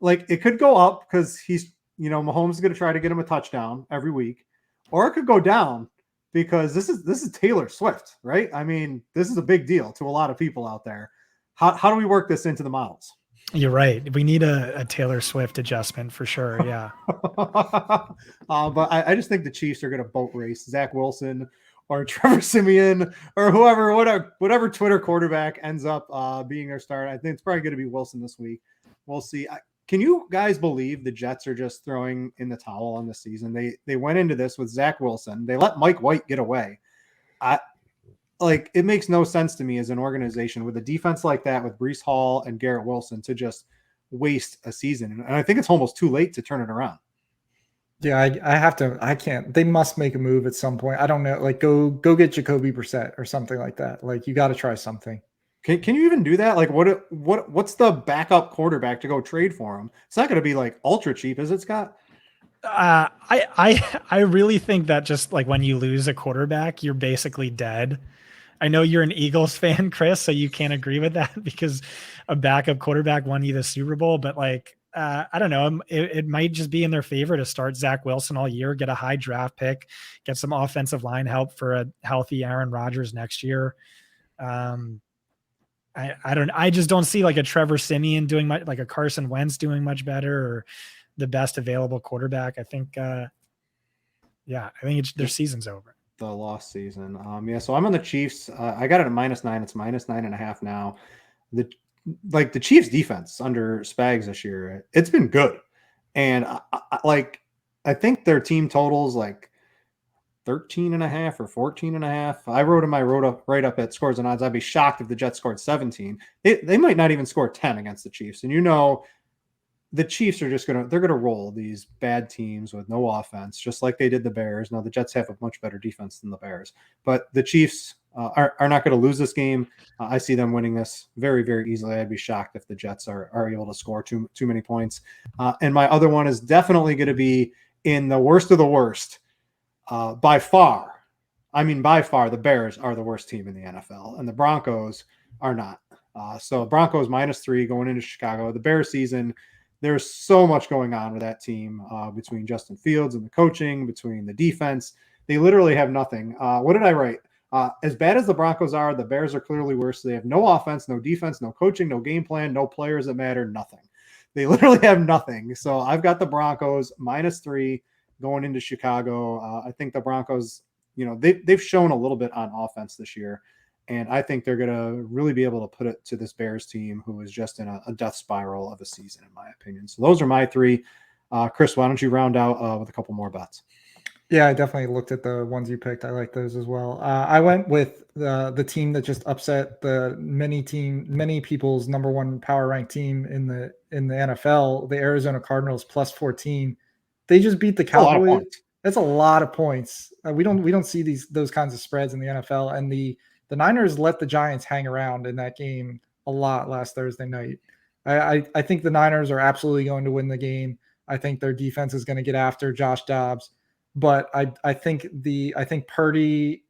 it could go up because he's, Mahomes is going to try to get him a touchdown every week, or it could go down because this is Taylor Swift, right? I mean, this is a big deal to a lot of people out there. How do we work this into the models? You're right. We need a Taylor Swift adjustment for sure. Yeah. But I just think the Chiefs are going to boat race Zach Wilson or Trevor Siemian or whatever Twitter quarterback ends up being their starter. I think it's probably going to be Wilson this week. We'll see. Can you guys believe the Jets are just throwing in the towel on this season? They went into this with Zach Wilson. They let Mike White get away. It makes no sense to me as an organization with a defense like that with Breece Hall and Garrett Wilson to just waste a season. And I think it's almost too late to turn it around. Yeah, I can't. They must make a move at some point. I don't know. Go get Jacoby Brissett or something like that. You got to try something. Can you even do that? What's the backup quarterback to go trade for him? It's not going to be ultra cheap, is it, Scott? I really think that just when you lose a quarterback, you're basically dead. I know you're an Eagles fan, Chris, so you can't agree with that because a backup quarterback won you the Super Bowl. But I don't know, it might just be in their favor to start Zach Wilson all year, get a high draft pick, get some offensive line help for a healthy Aaron Rodgers next year. I just don't see a Trevor Siemian doing much, a Carson Wentz doing much better, or the best available quarterback. I think, their season's over. The lost season. So I'm on the Chiefs. I got it at -9. It's -9.5 now. The Chiefs defense under Spags this year, it's been good. And I think their team totals 13.5 or 14.5. I wrote in my write-up at Scores and Odds, I'd be shocked if the Jets scored 17. They might not even score 10 against the Chiefs. And the Chiefs are they're going to roll these bad teams with no offense, just like they did the Bears. Now, the Jets have a much better defense than the Bears. But the Chiefs are not going to lose this game. I see them winning this very, very easily. I'd be shocked if the Jets are able to score too many points. And my other one is definitely going to be in the worst of the worst. By far, I mean, by far, the Bears are the worst team in the NFL, and the Broncos are not. So Broncos -3 going into Chicago. The Bears season, there's so much going on with that team between Justin Fields and the coaching, between the defense. They literally have nothing. What did I write? As bad as the Broncos are, the Bears are clearly worse. They have no offense, no defense, no coaching, no game plan, no players that matter, nothing. They literally have nothing. So I've got the Broncos -3 going into Chicago. I think the Broncos, they've shown a little bit on offense this year. And I think they're going to really be able to put it to this Bears team who is just in a death spiral of a season, in my opinion. So those are my three. Chris, why don't you round out with a couple more bets? Yeah, I definitely looked at the ones you picked. I like those as well. I went with the team that just upset the many people's number one power ranked team in the NFL, the Arizona Cardinals +14. They just beat the Cowboys. That's a lot of points. We don't see those kinds of spreads in the NFL, and the Niners let the Giants hang around in that game a lot last Thursday night. I think the Niners are absolutely going to win the game. I think their defense is going to get after Josh Dobbs. But I think Purdy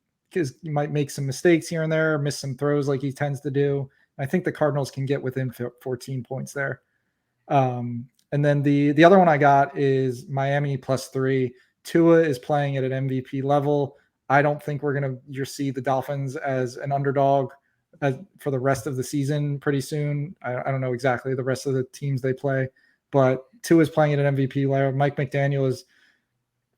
might make some mistakes here and there, miss some throws like he tends to do. I think the Cardinals can get within 14 points there. And then the other one I got is Miami +3. Tua is playing at an MVP level. I don't think we're going to see the Dolphins as an underdog for the rest of the season pretty soon. I don't know exactly the rest of the teams they play, but Tua is playing at an MVP level. Mike McDaniel is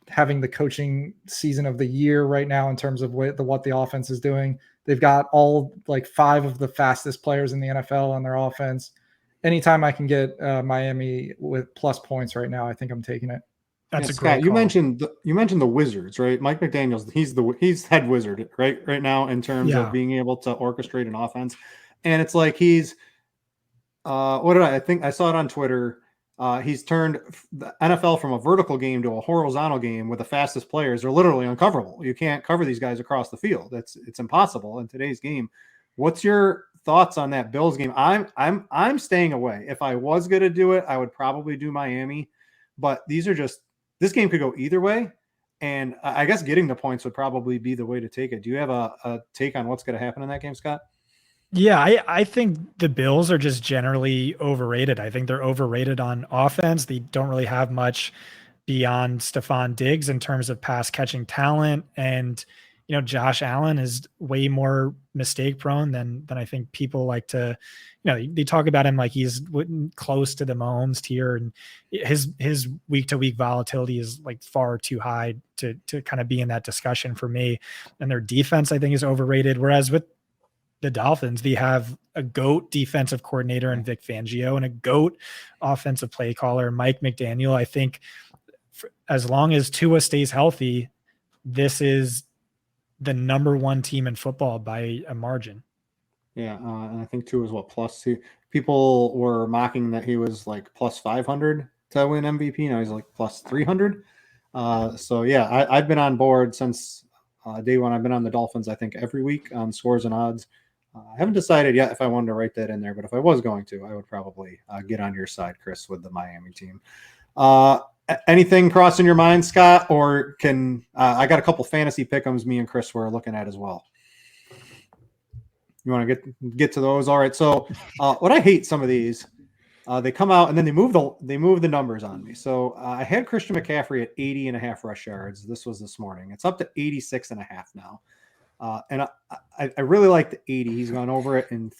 having the coaching season of the year right now in terms of what the offense is doing. They've got all 5 of the fastest players in the NFL on their offense. Anytime I can get Miami with plus points right now, I think I'm taking it. That's a Scott, great you call. mentioned the Wizards, right? Mike McDaniel's he's head wizard right now in terms of being able to orchestrate an offense. And it's like he's I think I saw it on Twitter. He's turned the NFL from a vertical game to a horizontal game with the fastest players. They're literally uncoverable. You can't cover these guys across the field. It's impossible in today's game. What's your thoughts on that Bills game? I'm staying away. If I was going to do it, I would probably do Miami, but this game could go either way. And I guess getting the points would probably be the way to take it. Do you have a take on what's going to happen in that game, Scott? Yeah, I think the Bills are just generally overrated. I think they're overrated on offense. They don't really have much beyond Stephon Diggs in terms of pass catching talent. And, Josh Allen is way more mistake prone than I think people like to, they talk about him like he's close to the Mahomes tier, and his week to week volatility is far too high to kind of be in that discussion for me. And their defense, I think, is overrated. Whereas with the Dolphins, they have a GOAT defensive coordinator in Vic Fangio and a GOAT offensive play caller, Mike McDaniel. I think as long as Tua stays healthy, this is the number one team in football by a margin. Yeah, and I think Tua is +2. People were mocking that he was +500 to win MVP. Now he's +300. So yeah, I've been on board since day one. I've been on the Dolphins, I think, every week on Scores and Odds. I haven't decided yet if I wanted to write that in there, but if I was going to, I would probably get on your side, Chris, with the Miami team. Anything crossing your mind, Scott? Or can I got a couple fantasy pick'ems me and Chris were looking at as well. You want to get to those? All right. So what I hate some of these, they come out and then they move the numbers on me. So I had Christian McCaffrey at 80.5 rush yards. This was this morning. It's up to 86.5 now. And I really like the 80. He's gone over it in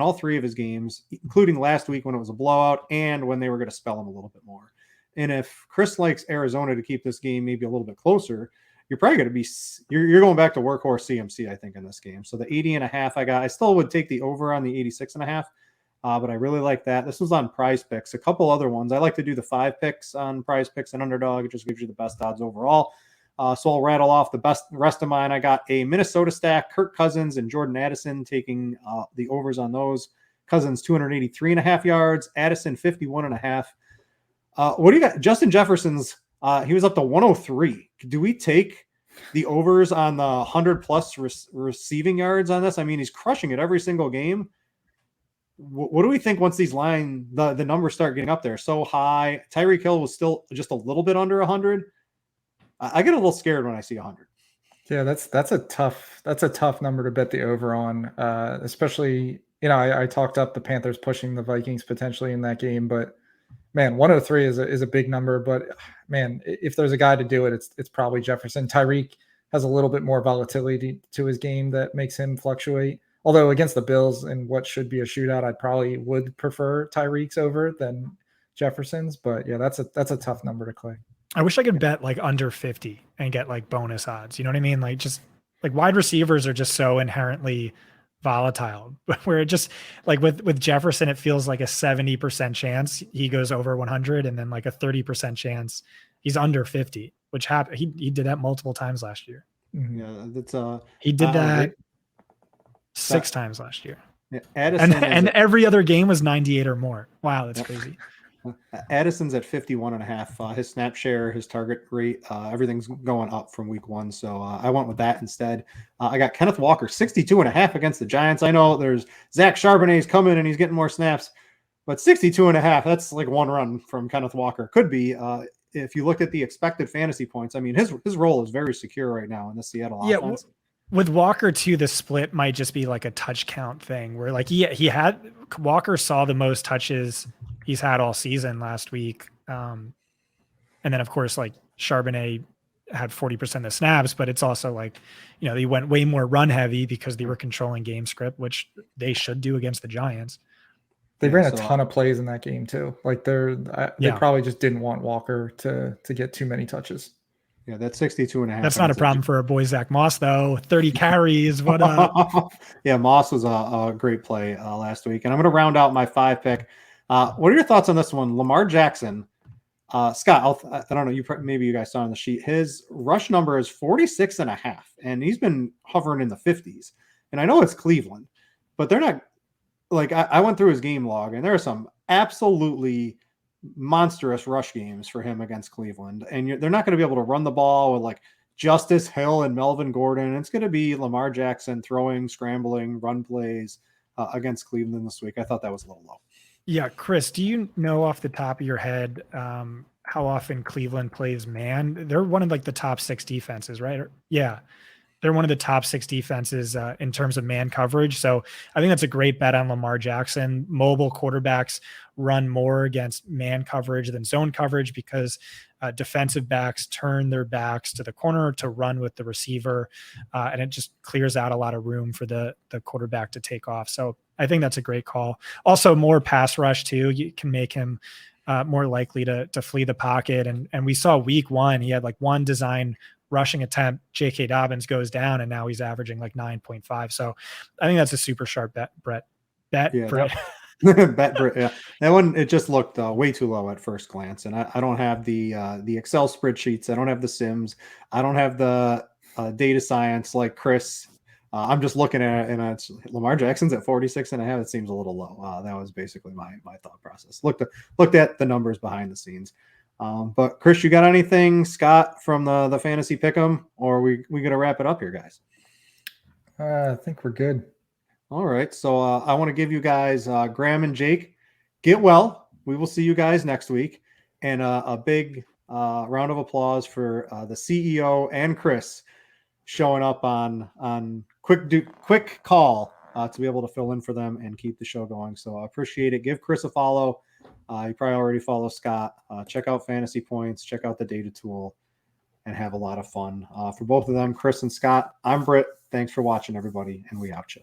all three of his games, including last week when it was a blowout and when they were going to spell him a little bit more. And if Chris likes Arizona to keep this game maybe a little bit closer, you're probably going to you're going back to workhorse CMC, I think, in this game. So the 80.5 I got, I still would take the over on the 86.5. But I really like that. This was on Prize Picks. A couple other ones. I like to do the 5 picks on Prize Picks and Underdog. It just gives you the best odds overall. So I'll rattle off the rest of mine. I got a Minnesota stack, Kirk Cousins and Jordan Addison, taking the overs on those. Cousins 283.5 yards, Addison 51.5. What do you got? Justin Jefferson's he was up to 103. Do we take the overs on the 100+ receiving yards on this? I mean, he's crushing it every single game. What do we think once these the numbers start getting up there so high? Tyreek Hill was still just a little bit under 100. I get a little scared when I see 100. Yeah, that's a tough number to bet the over on, especially, I talked up the Panthers pushing the Vikings potentially in that game, but man, 103 is a big number. But man, if there's a guy to do it, it's probably Jefferson. Tyreek has a little bit more volatility to his game that makes him fluctuate. Although against the Bills in what should be a shootout, I probably would prefer Tyreek's over than Jefferson's. But yeah, that's a tough number to click. I wish I could bet like under 50 and get like bonus odds. You know what I mean? Like just like wide receivers are just so inherently volatile where it just like with Jefferson, it feels like a 70% chance he goes over 100 and then like a 30% chance he's under 50, which happened. He did that multiple times last year. Yeah, that's He did that right. 6 times last year. Yeah, Addison and every other game was 98 or more. Wow, that's crazy. Addison's at 51.5. His snap share, his target rate, everything's going up from week 1. So I went with that instead. I got Kenneth Walker, 62.5 against the Giants. I know there's Zach Charbonnet's coming and he's getting more snaps, but 62.5, that's like one run from Kenneth Walker. Could be, if you look at the expected fantasy points. I mean, his role is very secure right now in the Seattle offense. With Walker too, the split might just be like a touch count thing where like Walker saw the most touches he's had all season last week. And then of course, like Charbonnet had 40% of the snaps, but it's also like, they went way more run heavy because they were controlling game script, which they should do against the Giants. They ran a ton of plays in that game too. Like they probably just didn't want Walker to get too many touches. Yeah, that's 62.5. That's not a problem for our boy Zach Moss, though. 30 carries. What up? Yeah, Moss was a great play last week. And I'm going to round out my 5 pick. What are your thoughts on this one? Lamar Jackson. Scott, I don't know. Maybe you guys saw on the sheet. His rush number is 46.5, and he's been hovering in the 50s. And I know it's Cleveland, but they're not like I went through his game log, and there are some absolutely monstrous rush games for him against Cleveland, and they're not going to be able to run the ball with like Justice Hill and Melvin Gordon. It's going to be Lamar Jackson throwing, scrambling, run plays against Cleveland this week. I thought that was a little low. Yeah, Chris, do you know off the top of your head how often Cleveland plays man? They're one of like the top 6 defenses, right? Yeah. They're one of the top 6 defenses in terms of man coverage. So I think that's a great bet on Lamar Jackson. Mobile quarterbacks run more against man coverage than zone coverage because defensive backs turn their backs to the corner to run with the receiver. And it just clears out a lot of room for the quarterback to take off. So I think that's a great call. Also more pass rush too. You can make him more likely to flee the pocket. And we saw week 1, he had like one design rushing attempt. J.K. Dobbins goes down and now he's averaging like 9.5. So I think that's a super sharp bet, Brett. Bet, Brett. Bet, Brett. Yeah, that one, it just looked way too low at first glance. And I don't have the Excel spreadsheets. I don't have the Sims. I don't have the data science like Chris. I'm just looking at it, and it's Lamar Jackson's at 46.5. It seems a little low. That was basically my thought process. Looked at the numbers behind the scenes. But Chris, you got anything, Scott, from the fantasy pick'em, or we gonna wrap it up here, guys? I think we're good. All right. So I want to give you guys, Graham and Jake, get well. We will see you guys next week, and a big round of applause for the CEO and Chris showing up on quick call to be able to fill in for them and keep the show going. So I appreciate it. Give Chris a follow. You probably already follow Scott. Check out Fantasy Points, check out the data tool, and have a lot of fun. For both of them, Chris and Scott, I'm Britt. Thanks for watching, everybody, and we out you.